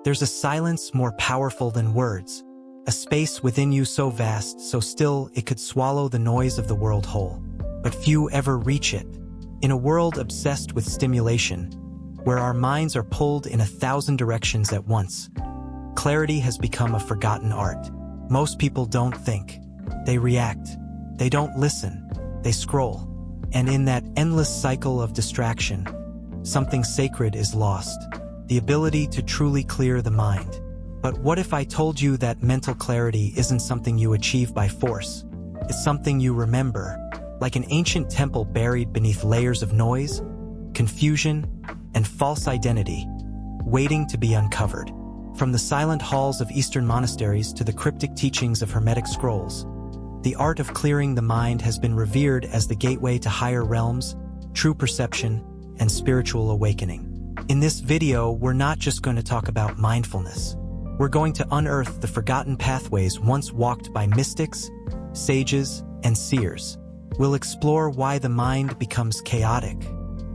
There's a silence more powerful than words, a space within you so vast, so still it could swallow the noise of the world whole. But few ever reach it. In a world obsessed with stimulation, where our minds are pulled in 1,000 directions at once, clarity has become a forgotten art. Most people don't think. They react. They don't listen. They scroll. And in that endless cycle of distraction, something sacred is lost. The ability to truly clear the mind. But what if I told you that mental clarity isn't something you achieve by force? It's something you remember, like an ancient temple buried beneath layers of noise, confusion, and false identity, waiting to be uncovered. From the silent halls of Eastern monasteries to the cryptic teachings of Hermetic scrolls, the art of clearing the mind has been revered as the gateway to higher realms, true perception, and spiritual awakening. In this video, we're not just going to talk about mindfulness. We're going to unearth the forgotten pathways once walked by mystics, sages, and seers. We'll explore why the mind becomes chaotic,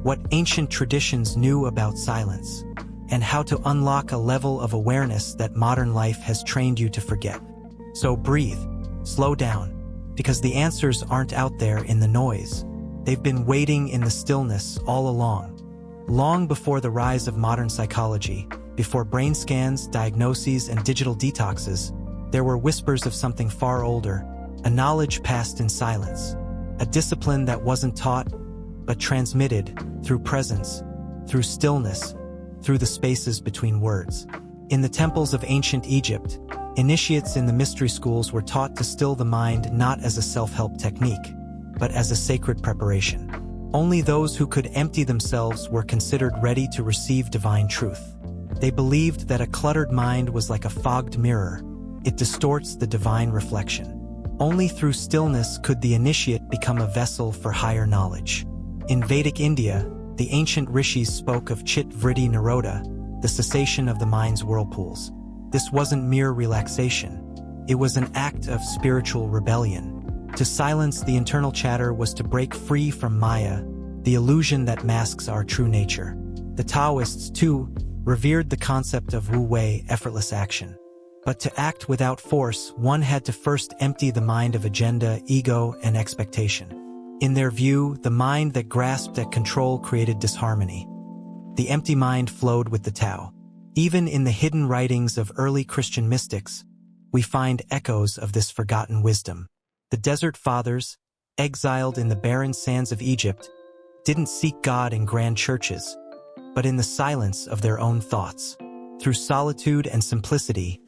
what ancient traditions knew about silence, and how to unlock a level of awareness that modern life has trained you to forget. So breathe, slow down, because the answers aren't out there in the noise. They've been waiting in the stillness all along. Long before the rise of modern psychology, before brain scans, diagnoses, and digital detoxes, there were whispers of something far older, a knowledge passed in silence, a discipline that wasn't taught, but transmitted through presence, through stillness, through the spaces between words. In the temples of ancient Egypt, initiates in the mystery schools were taught to still the mind not as a self-help technique, but as a sacred preparation. Only those who could empty themselves were considered ready to receive divine truth. They believed that a cluttered mind was like a fogged mirror. It distorts the divine reflection. Only through stillness could the initiate become a vessel for higher knowledge. In Vedic India, the ancient rishis spoke of chit vritti nirodha, the cessation of the mind's whirlpools. This wasn't mere relaxation. It was an act of spiritual rebellion. To silence the internal chatter was to break free from Maya, the illusion that masks our true nature. The Taoists, too, revered the concept of wu-wei, effortless action. But to act without force, one had to first empty the mind of agenda, ego, and expectation. In their view, the mind that grasped at control created disharmony. The empty mind flowed with the Tao. Even in the hidden writings of early Christian mystics, we find echoes of this forgotten wisdom. The Desert Fathers, exiled in the barren sands of Egypt, didn't seek God in grand churches, but in the silence of their own thoughts. Through solitude and simplicity,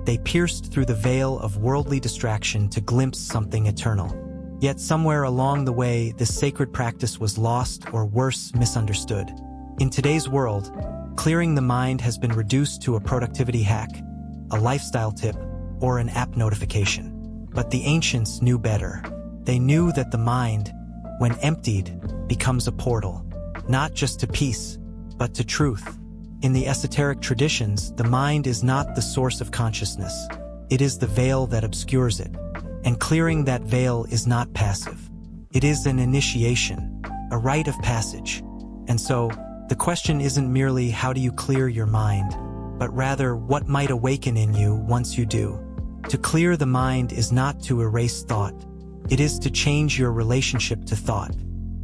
they pierced through the veil of worldly distraction to glimpse something eternal. Yet somewhere along the way, this sacred practice was lost or worse, misunderstood. In today's world, clearing the mind has been reduced to a productivity hack, a lifestyle tip, or an app notification. But the ancients knew better. They knew that the mind, when emptied, becomes a portal, not just to peace, but to truth. In the esoteric traditions, the mind is not the source of consciousness. It is the veil that obscures it. And clearing that veil is not passive. It is an initiation, a rite of passage. And so, the question isn't merely how do you clear your mind, but rather what might awaken in you once you do. To clear the mind is not to erase thought. It is to change your relationship to thought.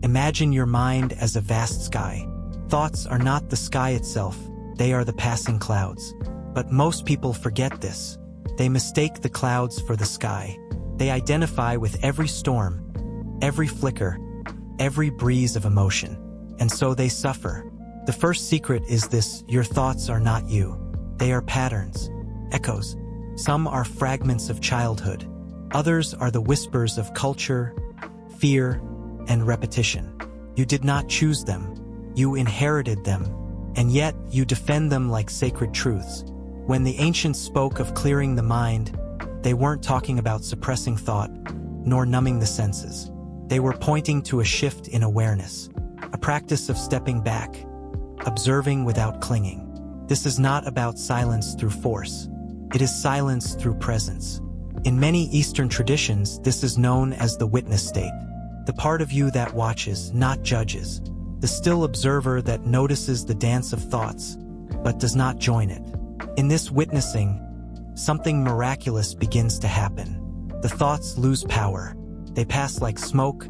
Imagine your mind as a vast sky. Thoughts are not the sky itself, they are the passing clouds. But most people forget this. They mistake the clouds for the sky. They identify with every storm, every flicker, every breeze of emotion. And so they suffer. The first secret is this: your thoughts are not you. They are patterns, echoes. Some are fragments of childhood. Others are the whispers of culture, fear, and repetition. You did not choose them. You inherited them, and yet you defend them like sacred truths. When the ancients spoke of clearing the mind, they weren't talking about suppressing thought, nor numbing the senses. They were pointing to a shift in awareness, a practice of stepping back, observing without clinging. This is not about silence through force. It is silence through presence. In many Eastern traditions, this is known as the witness state, the part of you that watches, not judges, the still observer that notices the dance of thoughts, but does not join it. In this witnessing, something miraculous begins to happen. The thoughts lose power. They pass like smoke,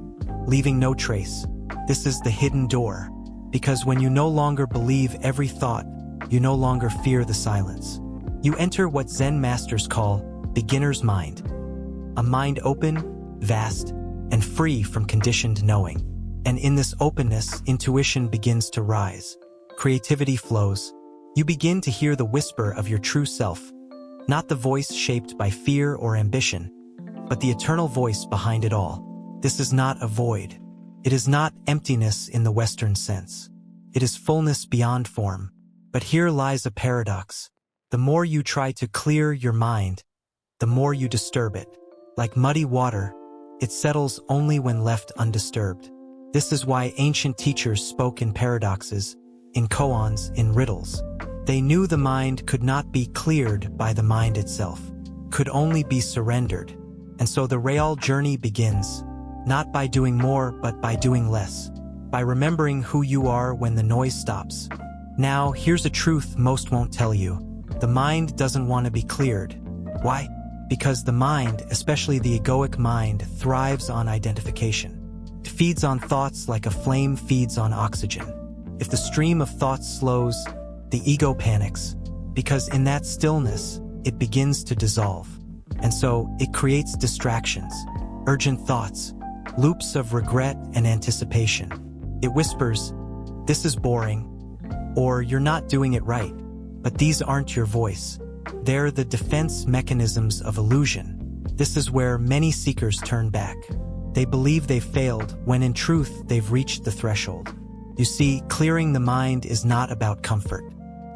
leaving no trace. This is the hidden door, because when you no longer believe every thought, you no longer fear the silence. You enter what Zen masters call beginner's mind, a mind open, vast, and free from conditioned knowing. And in this openness, intuition begins to rise. Creativity flows. You begin to hear the whisper of your true self, not the voice shaped by fear or ambition, but the eternal voice behind it all. This is not a void. It is not emptiness in the Western sense. It is fullness beyond form. But here lies a paradox. The more you try to clear your mind, the more you disturb it. Like muddy water, it settles only when left undisturbed. This is why ancient teachers spoke in paradoxes, in koans, in riddles. They knew the mind could not be cleared by the mind itself, could only be surrendered. And so the real journey begins, not by doing more, but by doing less, by remembering who you are when the noise stops. Now, here's a truth most won't tell you. The mind doesn't want to be cleared. Why? Because the mind, especially the egoic mind, thrives on identification. It feeds on thoughts like a flame feeds on oxygen. If the stream of thoughts slows, the ego panics, because in that stillness, it begins to dissolve. And so, it creates distractions, urgent thoughts, loops of regret and anticipation. It whispers, "This is boring," or "You're not doing it right." But these aren't your voice. They're the defense mechanisms of illusion. This is where many seekers turn back. They believe they've failed, when in truth, they've reached the threshold. You see, clearing the mind is not about comfort.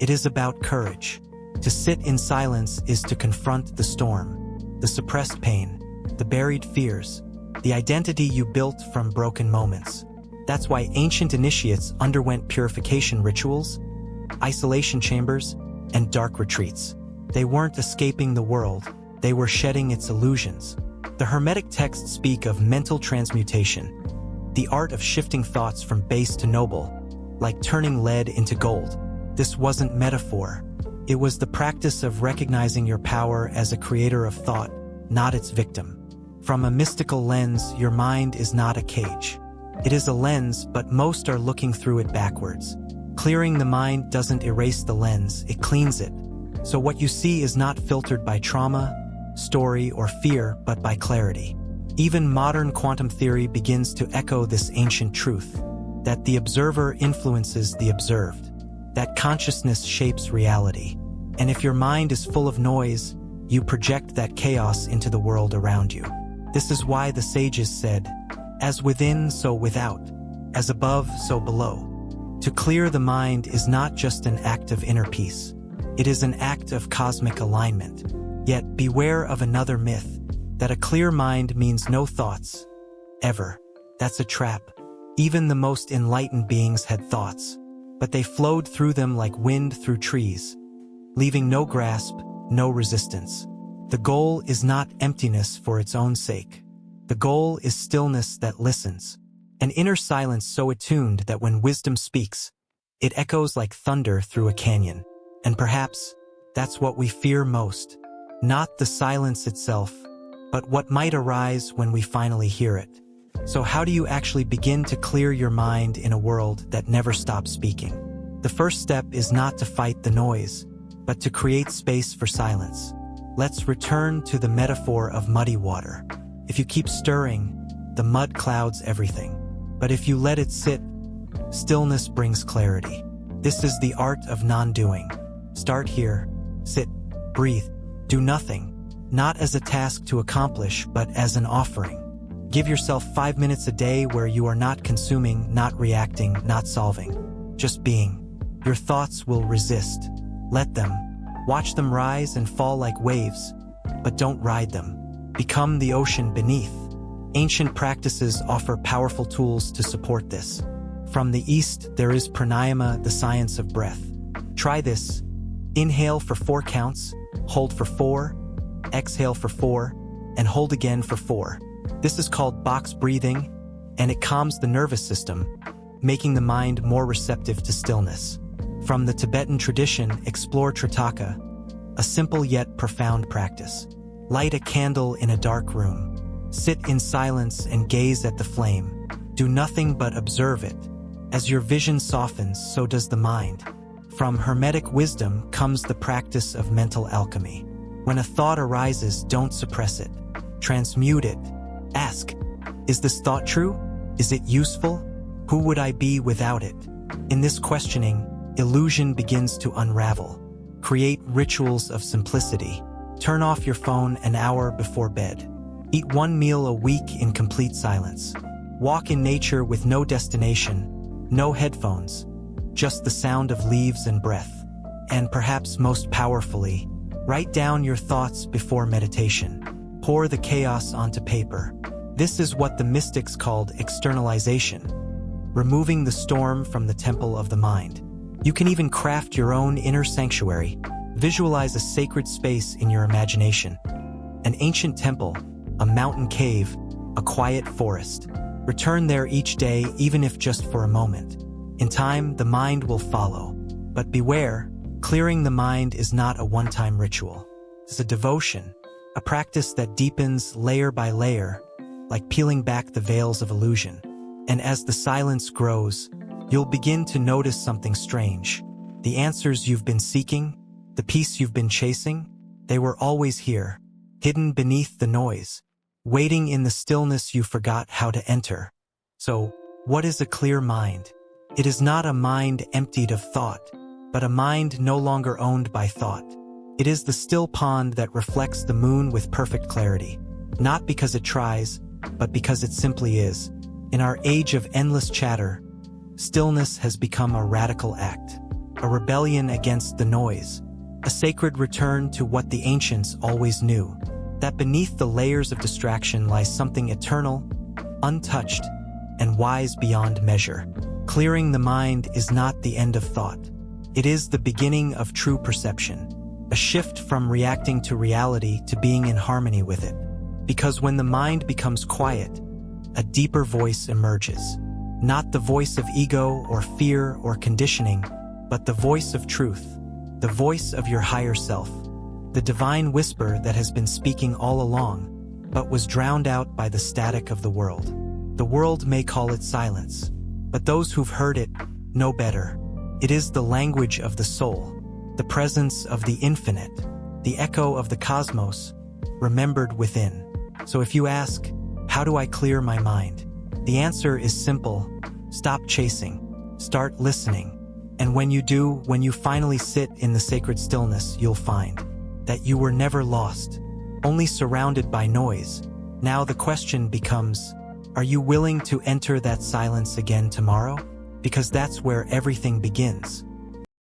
It is about courage. To sit in silence is to confront the storm, the suppressed pain, the buried fears, the identity you built from broken moments. That's why ancient initiates underwent purification rituals, isolation chambers, and dark retreats. They weren't escaping the world, they were shedding its illusions. The Hermetic texts speak of mental transmutation, the art of shifting thoughts from base to noble, like turning lead into gold. This wasn't metaphor. It was the practice of recognizing your power as a creator of thought, not its victim. From a mystical lens, your mind is not a cage. It is a lens, but most are looking through it backwards. Clearing the mind doesn't erase the lens, it cleans it. So what you see is not filtered by trauma, story, or fear, but by clarity. Even modern quantum theory begins to echo this ancient truth, that the observer influences the observed, that consciousness shapes reality. And if your mind is full of noise, you project that chaos into the world around you. This is why the sages said, "As within, so without. As above, so below." To clear the mind is not just an act of inner peace. It is an act of cosmic alignment. Yet beware of another myth, that a clear mind means no thoughts, ever. That's a trap. Even the most enlightened beings had thoughts, but they flowed through them like wind through trees, leaving no grasp, no resistance. The goal is not emptiness for its own sake. The goal is stillness that listens, an inner silence so attuned that when wisdom speaks, it echoes like thunder through a canyon. And perhaps that's what we fear most, not the silence itself, but what might arise when we finally hear it. So how do you actually begin to clear your mind in a world that never stops speaking? The first step is not to fight the noise, but to create space for silence. Let's return to the metaphor of muddy water. If you keep stirring, the mud clouds everything. But if you let it sit, stillness brings clarity. This is the art of non-doing. Start here, sit, breathe, do nothing, not as a task to accomplish, but as an offering. Give yourself 5 minutes a day where you are not consuming, not reacting, not solving, just being. Your thoughts will resist. Let them. Watch them rise and fall like waves, but don't ride them. Become the ocean beneath. Ancient practices offer powerful tools to support this. From the East, there is pranayama, the science of breath. Try this. Inhale for 4 counts, hold for 4, exhale for 4, and hold again for 4. This is called box breathing, and it calms the nervous system, making the mind more receptive to stillness. From the Tibetan tradition, explore Tritaka, a simple yet profound practice. Light a candle in a dark room. Sit in silence and gaze at the flame. Do nothing but observe it. As your vision softens, so does the mind. From Hermetic wisdom comes the practice of mental alchemy. When a thought arises, don't suppress it. Transmute it. Ask, is this thought true? Is it useful? Who would I be without it? In this questioning, illusion begins to unravel. Create rituals of simplicity. Turn off your phone an hour before bed. Eat one meal a week in complete silence. Walk in nature with no destination, no headphones, just the sound of leaves and breath. And perhaps most powerfully, write down your thoughts before meditation. Pour the chaos onto paper. This is what the mystics called externalization, removing the storm from the temple of the mind. You can even craft your own inner sanctuary. Visualize a sacred space in your imagination. An ancient temple, a mountain cave, a quiet forest. Return there each day, even if just for a moment. In time, the mind will follow. But beware, clearing the mind is not a one-time ritual. It's a devotion, a practice that deepens layer by layer, like peeling back the veils of illusion. And as the silence grows, you'll begin to notice something strange. The answers you've been seeking, the peace you've been chasing, they were always here, hidden beneath the noise, waiting in the stillness you forgot how to enter. So, what is a clear mind? It is not a mind emptied of thought, but a mind no longer owned by thought. It is the still pond that reflects the moon with perfect clarity, not because it tries, but because it simply is. In our age of endless chatter, stillness has become a radical act, a rebellion against the noise, a sacred return to what the ancients always knew, that beneath the layers of distraction lies something eternal, untouched, and wise beyond measure. Clearing the mind is not the end of thought. It is the beginning of true perception, a shift from reacting to reality to being in harmony with it. Because when the mind becomes quiet, a deeper voice emerges. Not the voice of ego or fear or conditioning, but the voice of truth, the voice of your higher self, the divine whisper that has been speaking all along, but was drowned out by the static of the world. The world may call it silence, but those who've heard it know better. It is the language of the soul, the presence of the infinite, the echo of the cosmos, remembered within. So if you ask, how do I clear my mind? The answer is simple. Stop chasing. Start listening. And when you do, when you finally sit in the sacred stillness, you'll find that you were never lost, only surrounded by noise. Now the question becomes, are you willing to enter that silence again tomorrow? Because that's where everything begins.